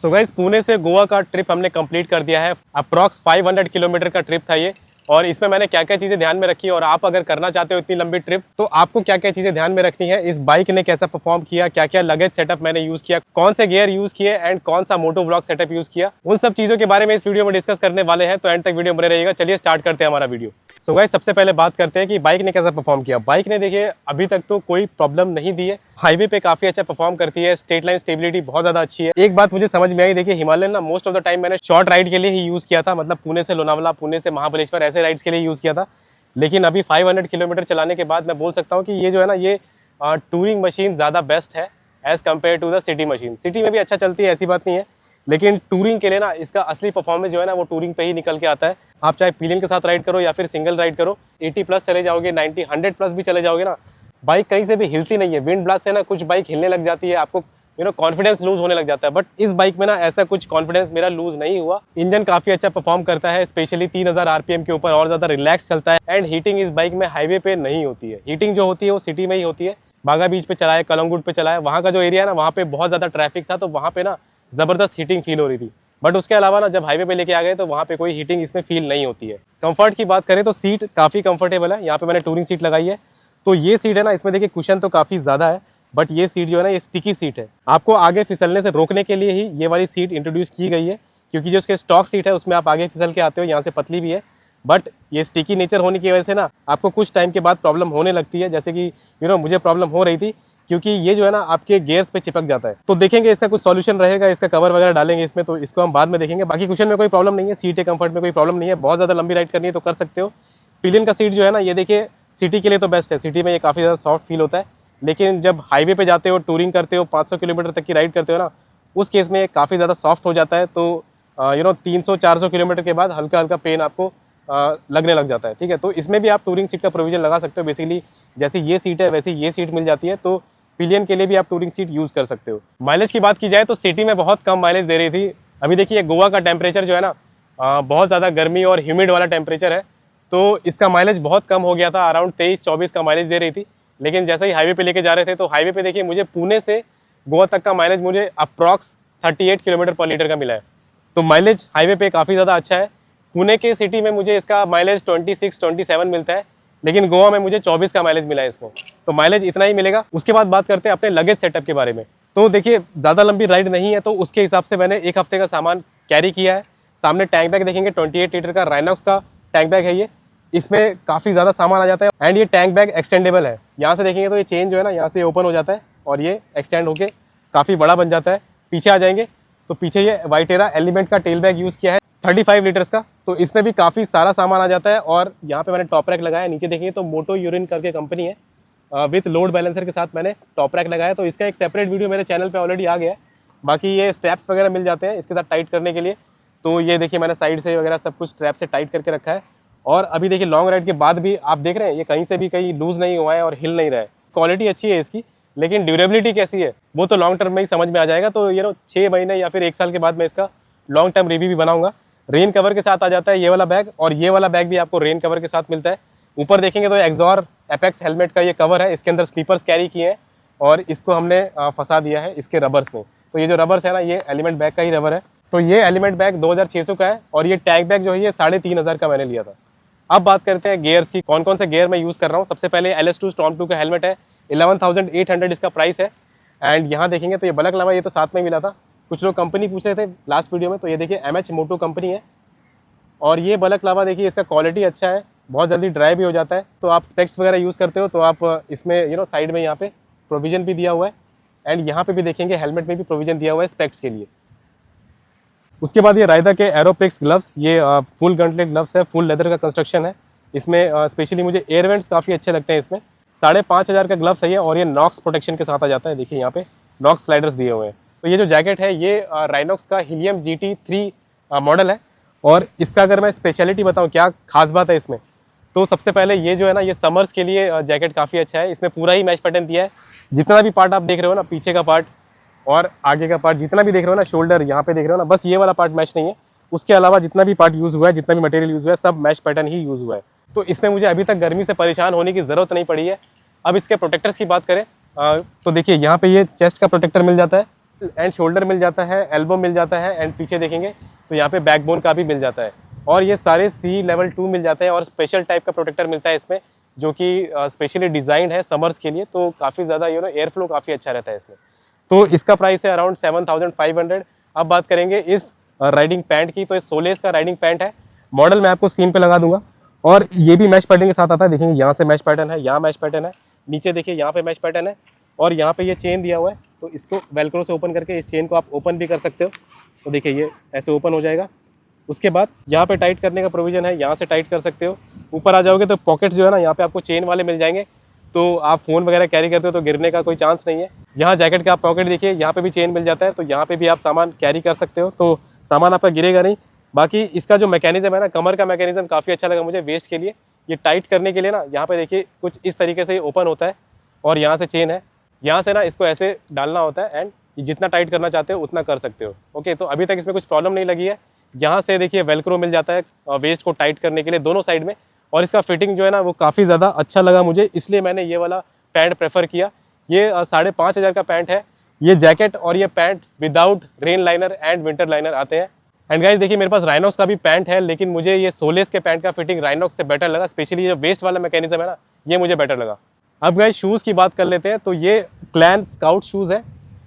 So guys, Pune से गोवा का trip हमने कंप्लीट कर दिया है। अप्रॉक्स 500 किलोमीटर का ट्रिप था ये। और इसमें मैंने क्या क्या चीज़ें ध्यान में रखी और आप अगर करना चाहते हो इतनी लंबी ट्रिप तो आपको क्या क्या चीज़ें ध्यान में रखनी है, इस बाइक ने कैसा परफॉर्म किया, क्या क्या लगेज सेटअप मैंने यूज़ किया, कौन से गियर यूज़ किए एंड कौन सा मोटो ब्लॉक सेटअप यूज़ किया, उन सब चीज़ों के बारे में इस वीडियो में डिस्कस करने वाले हैं। तो एंड तक वीडियो बने रहिएगा। चलिए स्टार्ट करते हैं हमारा वीडियो। सो गाइस, सबसे पहले बात करते हैं कि बाइक ने कैसा परफॉर्म किया। बाइक ने देखिए अभी तक तो कोई प्रॉब्लम नहीं दी है, हाईवे पे काफी अच्छा परफॉर्म करती है, स्ट्रेट लाइन स्टेबिलिटी बहुत ज्यादा अच्छी है। एक बात मुझे समझ में आई, देखिए हिमालयन ना मोस्ट ऑफ द टाइम मैंने शॉर्ट राइड के लिए ही यूज किया था, मतलब पुणे से लोनावला, पुणे से महाबलेश्वर ऐसे राइड्स के लिए यूज किया था। लेकिन अभी 500 किलोमीटर चलाने के बाद मैं बोल सकता हूँ कि ये जो है ना, ये टूरिंग मशीन ज़्यादा बेस्ट है as compared to the city machine. City में भी अच्छा चलती है, ऐसी बात नहीं है, लेकिन टूरिंग के लिए ना इसका असली परफॉर्मेंस जो है ना वो टूरिंग पे ही निकल के आता है। आप चाहे पिलियन के साथ राइड करो या फिर सिंगल राइड करो, 80 प्लस चले जाओगे, 90 100 प्लस भी चले जाओगे ना, बाइक कहीं से भी हिलती नहीं है। विंड ब्लास्ट से ना कुछ बाइक हिलने लग जाती है, आपको कॉन्फिडेंस लूज होने लग जाता है। बट इस बाइक में ना ऐसा कुछ कॉन्फिडेंस मेरा लूज नहीं हुआ। इंजन काफी अच्छा परफॉर्म करता है, स्पेशली 3000 आरपीएम के ऊपर और ज्यादा रिलैक्स चलता है। एंड हीटिंग इस बाइक में हाईवे पे नहीं होती है। हीटिंग जो होती है वो सिटी में ही होती है। बागा बीच पे चलाए, कलंगुट पे चलाए, वहाँ का जो एरिया है ना वहाँ पे बहुत ज्यादा ट्रैफिक था, तो वहाँ पे ना जबरदस्त हीटिंग फील हो रही थी। बट उसके अलावा ना जब हाईवे पे लेके आ गए तो वहाँ पे कोई हीटिंग इसमें फील नहीं होती है। कंफर्ट की बात करें तो सीट काफी कंफर्टेबल है। यहाँ पे मैंने टूरिंग सीट लगाई है, तो ये सीट है ना, इसमें देखिए कुशन तो काफी ज्यादा है, बट ये सीट जो है ना ये स्टिकी सीट है। आपको आगे फिसलने से रोकने के लिए ही ये वाली सीट इंट्रोड्यूस की गई है, क्योंकि जो उसके स्टॉक सीट है उसमें आप आगे फिसल के आते हो, यहाँ से पतली भी है, बट ये स्टिकी नेचर होने की वजह से ना आपको कुछ टाइम के बाद प्रॉब्लम होने लगती है, जैसे कि मुझे प्रॉब्लम हो रही थी, क्योंकि ये जो है ना आपके गियर्स पे चिपक जाता है। तो देखेंगे इसका कुछ सॉल्यूशन रहेगा, इसका कवर वगैरह डालेंगे इसमें, तो इसको हम बाद में देखेंगे। बाकी कुशन में कोई प्रॉब्लम नहीं है, सीट कंफर्ट में कोई प्रॉब्लम नहीं है। बहुत ज़्यादा लंबी राइड करनी है तो कर सकते हो। पिलियन का सीट जो है ना ये देखिए सिटी के लिए तो बेस्ट है, सिटी में ये काफ़ी ज़्यादा सॉफ्ट फील होता है, लेकिन जब हाईवे पे जाते हो, टूरिंग करते हो, 500 किलोमीटर तक की राइड करते हो ना, उस केस में काफ़ी ज़्यादा सॉफ्ट हो जाता है। तो 300-400 किलोमीटर के बाद हल्का हल्का पेन आपको लगने लग जाता है। ठीक है, तो इसमें भी आप टूरिंग सीट का प्रोविजन लगा सकते हो। बेसिकली जैसे ये सीट है वैसे ये सीट मिल जाती है, तो पिलियन के लिए भी आप टूरिंग सीट यूज़ कर सकते हो। माइलेज की बात की जाए तो सिटी में बहुत कम माइलेज दे रही थी। अभी देखिए गोवा का टेम्परेचर जो है ना बहुत ज़्यादा गर्मी और ह्यूमिड वाला टेम्परेचर है, तो इसका माइलेज बहुत कम हो गया था, अराउंड 23-24 का माइलेज दे रही थी। लेकिन जैसे ही हाईवे पे लेके जा रहे थे तो हाईवे पे देखिए मुझे पुणे से गोवा तक का माइलेज मुझे अप्रॉक्स 38 किलोमीटर पर लीटर का मिला है। तो माइलेज हाईवे पे काफ़ी ज़्यादा अच्छा है। पुणे के सिटी में मुझे इसका माइलेज 26-27 मिलता है, लेकिन गोवा में मुझे 24 का माइलेज मिला है इसमें, तो माइलेज इतना ही मिलेगा। उसके बाद बात करते हैं अपने लगेज सेटअप के बारे में। तो देखिए ज़्यादा लंबी राइड नहीं है, तो उसके हिसाब से मैंने एक हफ्ते का सामान कैरी किया है। सामने टैंक बैग देखेंगे, 28 लीटर का राइनॉक्स का टैंक बैग है ये। इसमें काफ़ी ज़्यादा सामान आ जाता है एंड ये टैंक बैग एक्सटेंडेबल है। यहाँ से देखेंगे तो ये चेन जो है ना यहाँ से ओपन हो जाता है और ये एक्सटेंड होके काफ़ी बड़ा बन जाता है। पीछे आ जाएंगे तो पीछे ये वाइटेरा एलिमेंट का टेल बैग यूज़ किया है 35 लीटर्स का, तो इसमें भी काफ़ी सारा सामान आ जाता है। और यहाँ पे मैंने टॉप रैक लगाया है, नीचे देखेंगे तो मोटो यूरिन करके कंपनी है, विथ लोड बैलेंसर के साथ मैंने टॉप रैक लगाया है। तो इसका एक सेपरेट वीडियो मेरे चैनल पे ऑलरेडी आ गया है। बाकी ये स्ट्रैप्स वगैरह मिल जाते हैं इसके साथ टाइट करने के लिए, तो ये देखिए मैंने साइड से वगैरह सब कुछ स्ट्रैप से टाइट करके रखा है। और अभी देखिए लॉन्ग राइड के बाद भी आप देख रहे हैं ये कहीं से भी कहीं लूज नहीं हुआ है और हिल नहीं रहा है। क्वालिटी अच्छी है इसकी, लेकिन ड्यूरेबिलिटी कैसी है वो तो लॉन्ग टर्म में ही समझ में आ जाएगा। तो 6 महीने या फिर 1 साल के बाद मैं इसका लॉन्ग टर्म रिव्यू भी बनाऊंगा। रेन कवर के साथ आ जाता है ये वाला बैग, और ये वाला बैग भी आपको रेन कवर के साथ मिलता है। ऊपर देखेंगे तो एक्सॉर एपेक्स हेलमेट का ये कवर है, इसके अंदर स्लीपर्स कैरी किए हैं और इसको हमने फंसा दिया है इसके रबर्स में। तो ये जो रबर्स है ना ये एलिमेंट बैग का ही रबर है। तो ये एलिमेंट बैग 2600 का है और ये टैग बैग जो है ये 3500 का मैंने लिया था। अब बात करते हैं गियर्स की, कौन कौन से गियर मैं यूज़ कर रहा हूँ। सबसे पहले LS2 Storm 2 का हेलमेट है, 11,800 इसका प्राइस है। एंड यहाँ देखेंगे तो ये बलक लावा ये तो साथ में मिला था। कुछ लोग कंपनी पूछ रहे थे लास्ट वीडियो में, तो ये देखिए MH मोटो कंपनी है और ये बलक लावा देखिए इसका क्वालिटी अच्छा है, बहुत जल्दी ड्राई भी हो जाता है। तो आप स्पेक्स वगैरह यूज़ करते हो तो आप इसमें साइड में यहाँ पे प्रोविजन भी दिया हुआ है एंड यहाँ पे भी देखेंगे हेलमेट में भी प्रोविजन दिया हुआ है स्पेक्स के लिए। उसके बाद ये रायदा के एरोप्लेक्स ग्लव्स, ये फुल गंटलेट ग्लव्स है, फुल लेदर का कंस्ट्रक्शन है। इसमें स्पेशली मुझे एयर वेंट्स काफ़ी अच्छे लगते हैं इसमें। 5,500 का ग्लव्स है ये, और ये नॉक्स प्रोटेक्शन के साथ आ जाता है। देखिए यहाँ पे नॉक्स स्लाइडर्स दिए हुए हैं। तो ये जो जैकेट है ये राइनॉक्स का हीलियम GT3 मॉडल है। और इसका अगर मैं स्पेशलिटी बताऊँ क्या खास बात है इसमें, तो सबसे पहले ये जो है ना ये समर्स के लिए जैकेट काफ़ी अच्छा है। इसमें पूरा ही मैच पैटर्न दिया है। जितना भी पार्ट आप देख रहे हो ना, पीछे का पार्ट और आगे का पार्ट जितना भी देख रहे हो ना, शोल्डर यहाँ पे देख रहे हो ना, बस ये वाला पार्ट मैच नहीं है। उसके अलावा जितना भी पार्ट यूज़ हुआ है, जितना भी मटेरियल यूज़ हुआ है, सब मैच पैटर्न ही यूज़ हुआ है। तो इसमें मुझे अभी तक गर्मी से परेशान होने की ज़रूरत नहीं पड़ी है। अब इसके प्रोटेक्टर्स की बात करें तो देखिए यहाँ पे ये चेस्ट का प्रोटेक्टर मिल जाता है एंड शोल्डर मिल जाता है, एल्बो मिल जाता है, एंड पीछे देखेंगे तो यहाँ पे बैकबोन का भी मिल जाता है। और ये सारे सी लेवल 2 मिल जाते हैं और स्पेशल टाइप का प्रोटेक्टर मिलता है इसमें, जो कि स्पेशली डिज़ाइंड है समर्स के लिए, तो काफ़ी ज़्यादा एयर फ्लो काफ़ी अच्छा रहता है इसमें। तो इसका प्राइस है अराउंड 7500। अब बात करेंगे इस राइडिंग पैंट की, तो ये सोलेस का राइडिंग पैंट है। मॉडल मैं आपको स्क्रीन पे लगा दूंगा। और ये भी मैश पैटर्न के साथ आता है, देखेंगे यहाँ से मैश पैटर्न है, यहाँ मैश पैटर्न है, नीचे देखिए यहाँ पे मैश पैटर्न है, और यहाँ पे ये चेन दिया हुआ है। तो इसको वेलक्रो से ओपन करके इस चेन को आप ओपन भी कर सकते हो। तो देखिए ये ऐसे ओपन हो जाएगा। उसके बाद यहाँ पे टाइट करने का प्रोविजन है, यहाँ से टाइट कर सकते हो। ऊपर आ जाओगे तो पॉकेट्स जो है ना, यहाँ पे आपको चेन वाले मिल जाएंगे, तो आप फ़ोन वगैरह कैरी करते हो तो गिरने का कोई चांस नहीं है। यहाँ जैकेट का आप पॉकेट देखिए, यहाँ पे भी चेन मिल जाता है, तो यहाँ पे भी आप सामान कैरी कर सकते हो, तो सामान आपका गिरेगा नहीं। बाकी इसका जो मैकेनिज्म है ना, कमर का मैकेनिज्म काफ़ी अच्छा लगा मुझे वेस्ट के लिए। ये टाइट करने के लिए ना, यहाँ पे देखिए कुछ इस तरीके से ओपन होता है, और यहाँ से चेन है, यहाँ से ना इसको ऐसे डालना होता है, एंड जितना टाइट करना चाहते हो उतना कर सकते हो। ओके, तो अभी तक इसमें कुछ प्रॉब्लम नहीं लगी है। यहाँ से देखिए वेलक्रो मिल जाता है वेस्ट को टाइट करने के लिए दोनों साइड में, और इसका फिटिंग जो है ना वो काफ़ी ज़्यादा अच्छा लगा मुझे, इसलिए मैंने ये वाला पैंट प्रेफर किया। ये 5,500 का पैंट है। ये जैकेट और ये pant without rain liner and winter liner आते हैं। एंड गाइस देखिए मेरे पास राइनॉक्स का भी पैंट है, लेकिन मुझे ये सोलेस के पैंट का फिटिंग राइनॉक्स से बेटर लगा, स्पेशली जो वेस्ट वाला मैकेनिज्म है ना, ये मुझे बेटर लगा। अब गाइस शूज़ की बात कर लेते हैं। तो ये क्लैन स्काउट शूज़ है,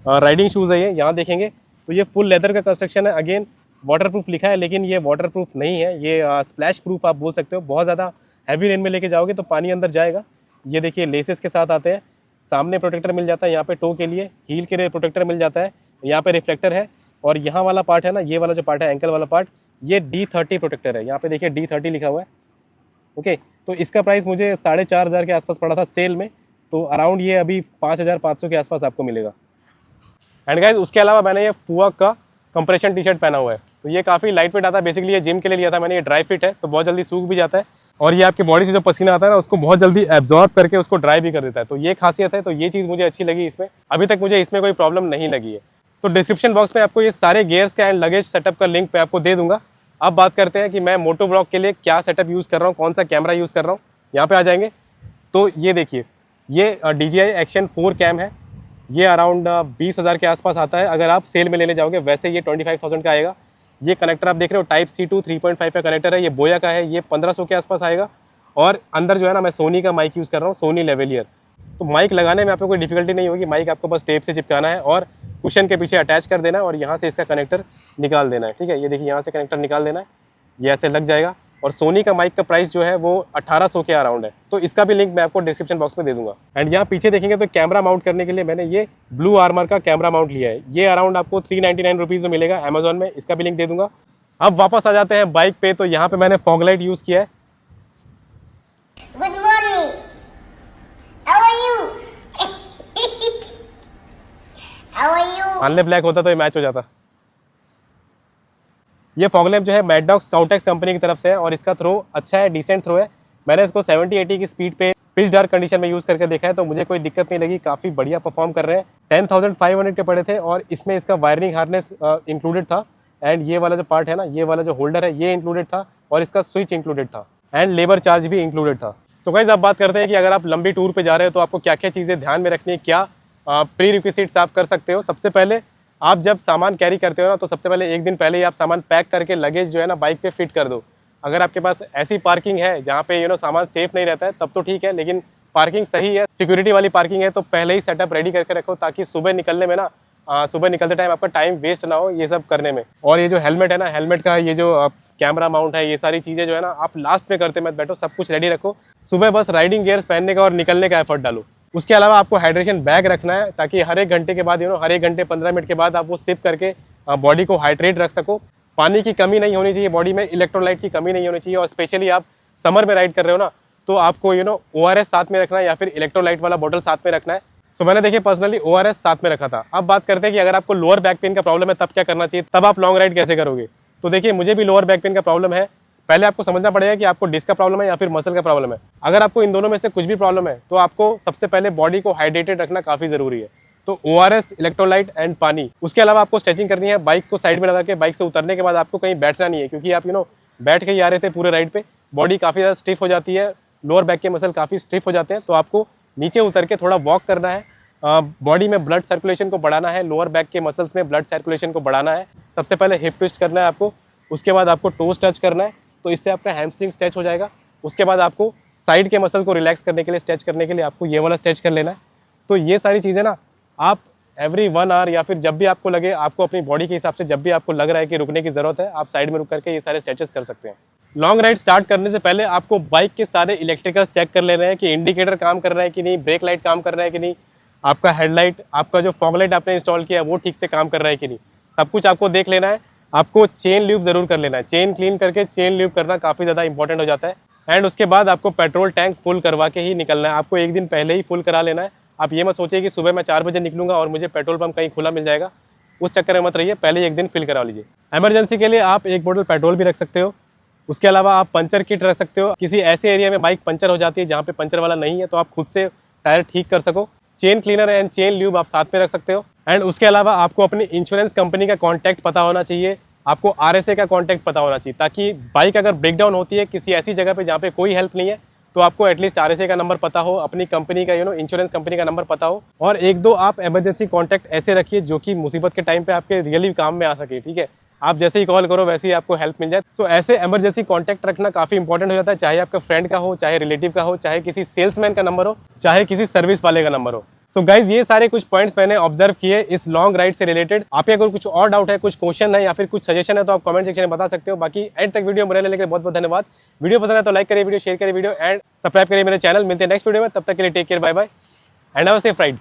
राइडिंग शूज़ है ये। यहाँ देखेंगे तो ये फुल लेदर का कंस्ट्रक्शन है। अगेन वाटरप्रूफ लिखा है, लेकिन ये वाटरप्रूफ नहीं है, ये स्प्लैश प्रूफ आप बोल सकते हो। बहुत ज़्यादा हैवी रेन में लेके जाओगे तो पानी अंदर जाएगा। ये देखिए लेसेस के साथ आते हैं, सामने प्रोटेक्टर मिल जाता है, यहाँ पे टो के लिए, हील के लिए प्रोटेक्टर मिल जाता है, यहाँ पे रिफ्लेक्टर है, और यहाँ वाला पार्ट है ना, ये वाला जो पार्ट है एंकल वाला पार्ट, ये D30 प्रोटेक्टर है। यहाँ पे देखिए D30 लिखा हुआ है। ओके, तो इसका प्राइस मुझे 4,500 के आसपास पड़ा था सेल में, तो अराउंड ये अभी 5,500 के आसपास आपको मिलेगा। एंड गाइस उसके अलावा मैंने ये फुआ का कंप्रेशन टी शर्ट पहना हुआ है। तो ये काफ़ी लाइट वेट आता है, बेसिकली ये जिम के लिए लिया था मैंने। ये ड्राई फिट है, तो बहुत जल्दी सूख भी जाता है, और ये आपकी बॉडी से जो पसीना आता है ना, उसको बहुत जल्दी एब्जॉर्ब करके उसको ड्राई भी कर देता है। तो ये खासियत है, तो ये चीज़ मुझे अच्छी लगी इसमें। अभी तक मुझे इसमें कोई प्रॉब्लम नहीं लगी है। तो डिस्क्रिप्शन बॉक्स में आपको ये सारे गियर्स का एंड लगेज सेटअप का लिंक पे आपको दे दूंगा। अब बात करते हैं कि मैं मोटो व्लॉग के लिए क्या सेटअप यूज़ कर रहा हूँ, कौन सा कैमरा यूज़ कर रहा हूँ। यहाँ पे आ जाएंगे तो ये देखिए, ये DJI Action 4 कैम है। ये अराउंड 20,000 के आसपास आता है अगर आप सेल में लेने जाओगे, वैसे ये 25,000 का आएगा। ये कनेक्टर आप देख रहे हो Type-C to 3.5 का कनेक्टर है, ये बोया का है, ये 1,500 के आसपास आएगा। और अंदर जो है ना, मैं सोनी का माइक यूज़ कर रहा हूँ, सोनी लेवलियर। तो माइक लगाने में आपको कोई डिफिकल्टी नहीं होगी, माइक आपको बस टेप से चिपकाना है और कुशन के पीछे अटैच कर देना है, और यहाँ से इसका कनेक्टर निकाल देना है। ठीक है, ये देखिए यहाँ से कनेक्टर निकाल देना है, ये ऐसे लग जाएगा। और सोनी का माइक का प्राइस जो है वो 1,800 के अराउंड है, तो इसका भी लिंक मैं आपको डिस्क्रिप्शन बॉक्स में दे दूंगा। एंड यहाँ पीछे देखेंगे तो कैमरा माउंट करने के लिए मैंने ये ब्लू आर्मर का कैमरा माउंट लिया है। ये अराउंड आपको 399 रुपीज़ में मिलेगा अमेजोन में, इसका भी लिंक दे दूंगा। अब वापस आ जाते हैं बाइक पे। तो यहाँ पे मैंने फॉग लाइट यूज़ किया है। Good morning, how are you? How are you? Only black होता तो ये मैच हो जाता। ये फॉग लैम्प जो है मैडडॉग स्काउटेक्स कंपनी की तरफ से है, और इसका थ्रो अच्छा है, डिसेंट थ्रो है। मैंने इसको 70-80 की स्पीड पे पिच डार्क कंडीशन में यूज़ करके देखा है, तो मुझे कोई दिक्कत नहीं लगी, काफ़ी बढ़िया परफॉर्म कर रहे हैं। 10,500 के पड़े थे, और इसमें इसका वायरिंग हार्नेस इंक्लूडेड था, एंड ये वाला जो पार्ट है ना, ये वाला जो होल्डर है ये इंक्लूडेड था, और इसका स्विच इंक्लूडेड था, एंड लेबर चार्ज भी इंक्लूडेड था। सो गाइस अब बात करते हैं कि अगर आप लंबी टूर पे जा रहे हो तो आपको क्या क्या चीज़ें ध्यान में रखनी है, क्या प्री रिक्विजिट्स आप कर सकते हो। सबसे पहले आप जब सामान कैरी करते हो ना, तो सबसे पहले एक दिन पहले ही आप सामान पैक करके लगेज जो है ना बाइक पे फिट कर दो। अगर आपके पास ऐसी पार्किंग है जहाँ पे सामान सेफ नहीं रहता है तब तो ठीक है, लेकिन पार्किंग सही है, सिक्योरिटी वाली पार्किंग है, तो पहले ही सेटअप रेडी करके रखो, ताकि सुबह निकलने में ना सुबह निकलते टाइम आपका टाइम वेस्ट ना हो ये सब करने में। और ये जो हेलमेट है ना, हेलमेट का ये जो कैमरा माउंट है, ये सारी चीज़ें जो है ना आप लास्ट में करते मत बैठो, सब कुछ रेडी रखो। सुबह बस राइडिंग गियर्स पहनने का और निकलने का एफर्ट डालो। उसके अलावा आपको हाइड्रेशन बैग रखना है, ताकि हर एक घंटे के बाद हर एक घंटे 15 मिनट के बाद आप वो सिप करके बॉडी को हाइड्रेट रख सको। पानी की कमी नहीं होनी चाहिए बॉडी में, इलेक्ट्रोलाइट की कमी नहीं होनी चाहिए, और स्पेशली आप समर में राइड कर रहे हो ना, तो आपको ORS साथ में रखना है, या फिर इलेक्ट्रोलाइट वाला बॉटल साथ में रखना है। सो मैंने देखिए पर्सनली ORS साथ में रखा था। अब बात करते हैं कि अगर आपको लोअर बैक पेन का प्रॉब्लम है तब क्या करना चाहिए, तब आप लॉन्ग राइड कैसे करोगे। तो देखिए मुझे भी लोअर बैक पेन का प्रॉब्लम है। पहले आपको समझना पड़ेगा कि आपको डिस्क का प्रॉब्लम है या फिर मसल का प्रॉब्लम है। अगर आपको इन दोनों में से कुछ भी प्रॉब्लम है तो आपको सबसे पहले बॉडी को हाइड्रेटेड रखना काफ़ी ज़रूरी है। तो ORS, इलेक्ट्रोलाइट एंड पानी। उसके अलावा आपको स्ट्रेचिंग करनी है, बाइक को साइड में लगा के बाइक से उतरने के बाद आपको कहीं बैठना नहीं है, क्योंकि आप बैठ के ही आ रहे थे पूरे राइड पे, बॉडी काफ़ी ज़्यादा स्टिफ हो जाती है, लोअर बैक के मसल काफ़ी स्टिफ हो जाते हैं, तो आपको नीचे उतर के थोड़ा वॉक करना है, बॉडी में ब्लड सर्कुलेशन को बढ़ाना है, लोअर बैक के मसल्स में ब्लड सर्कुलेशन को बढ़ाना है। सबसे पहले हिप ट्विस्ट करना है आपको, उसके बाद आपको टोस टच करना है, तो इससे आपका हैमस्ट्रिंग स्ट्रेच हो जाएगा। उसके बाद आपको साइड के मसल को रिलैक्स करने के लिए, स्ट्रेच करने के लिए आपको ये वाला स्ट्रेच कर लेना है। तो ये सारी चीज़ें ना आप एवरी 1 आवर या फिर जब भी आपको लगे, आपको अपनी बॉडी के हिसाब से जब भी आपको लग रहा है कि रुकने की ज़रूरत है, आप साइड में रुक करके ये सारे स्ट्रेचेस कर सकते हैं। लॉन्ग राइड स्टार्ट करने से पहले आपको बाइक के सारे इलेक्ट्रिकल्स चेक कर लेना है कि इंडिकेटर काम कर रहा है कि नहीं, ब्रेक लाइट काम कर रहा है कि नहीं, आपका हेडलाइट, आपका जो फॉग लाइट आपने इंस्टॉल किया है वो ठीक से काम कर रहा है कि नहीं, सब कुछ आपको देख लेना है। आपको चेन ल्यूब ज़रूर कर लेना है, चेन क्लीन करके चेन ल्यूब करना काफ़ी ज़्यादा इंपॉर्टेंट हो जाता है। एंड उसके बाद आपको पेट्रोल टैंक फुल करवा के ही निकलना है, आपको एक दिन पहले ही फुल करा लेना है। आप ये मत सोचिए कि सुबह मैं 4 बजे निकलूंगा और मुझे पेट्रोल पंप कहीं खुला मिल जाएगा, उस चक्कर में मत रहिए, पहले ही एक दिन फिल करा लीजिए। इमरजेंसी के लिए आप 1 बोतल पेट्रोल भी रख सकते हो। उसके अलावा आप पंचर किट रख सकते हो, किसी ऐसे एरिया में बाइक पंचर हो जाती है जहाँ पे पंचर वाला नहीं है, तो आप खुद से टायर ठीक कर सको। Chain cleaner and chain lube आप साथ में रख सकते हो। एंड उसके अलावा आपको अपनी इंश्योरेंस कंपनी का कॉन्टैक्ट पता होना चाहिए, आपको RSA का कॉन्टैक्ट पता होना चाहिए, ताकि बाइक अगर ब्रेक डाउन होती है किसी ऐसी जगह पे जहाँ पे कोई हेल्प नहीं है, तो आपको एटलीस्ट RSA का नंबर पता हो, अपनी कंपनी का इंश्योरेंस कंपनी का नंबर पता हो। और 1-2 आप इमरजेंसी कॉन्टैक्ट ऐसे रखिए जो कि मुसीबत के टाइम पे आपके रियली काम में आ सके, ठीक है। आप जैसे ही कॉल करो वैसे ही आपको हेल्प मिल जाए। सो ऐसे इमरजेंसी कॉन्टैक्ट रखना काफ़ी इंपॉर्टेंट हो जाता है, चाहे आपका फ्रेंड का हो, चाहे रिलेटिव का हो, चाहे किसी सेल्समैन का नंबर हो, चाहे किसी सर्विस वाले का नंबर हो। सो गाइज, ये सारे कुछ पॉइंट्स मैंने ऑब्जर्व किए इस लॉन्ग राइड से रिलेटेड। आपके अगर कुछ और डाउट है, कुछ क्वेश्चन है या फिर कुछ सजेशन है तो आप कमेंट सेक्शन में बता सकते हो। बाकी एंड तक वीडियो बने रहने के लिए बहुत बहुत धन्यवाद। वीडियो पसंद है तो लाइक करिए, वीडियो शेयर करिए, वीडियो एंड सब्सक्राइब करिए मेरे चैनल। मिलते हैं नेक्स्ट वीडियो में, तब तक के लिए take care, bye bye and have a safe ride.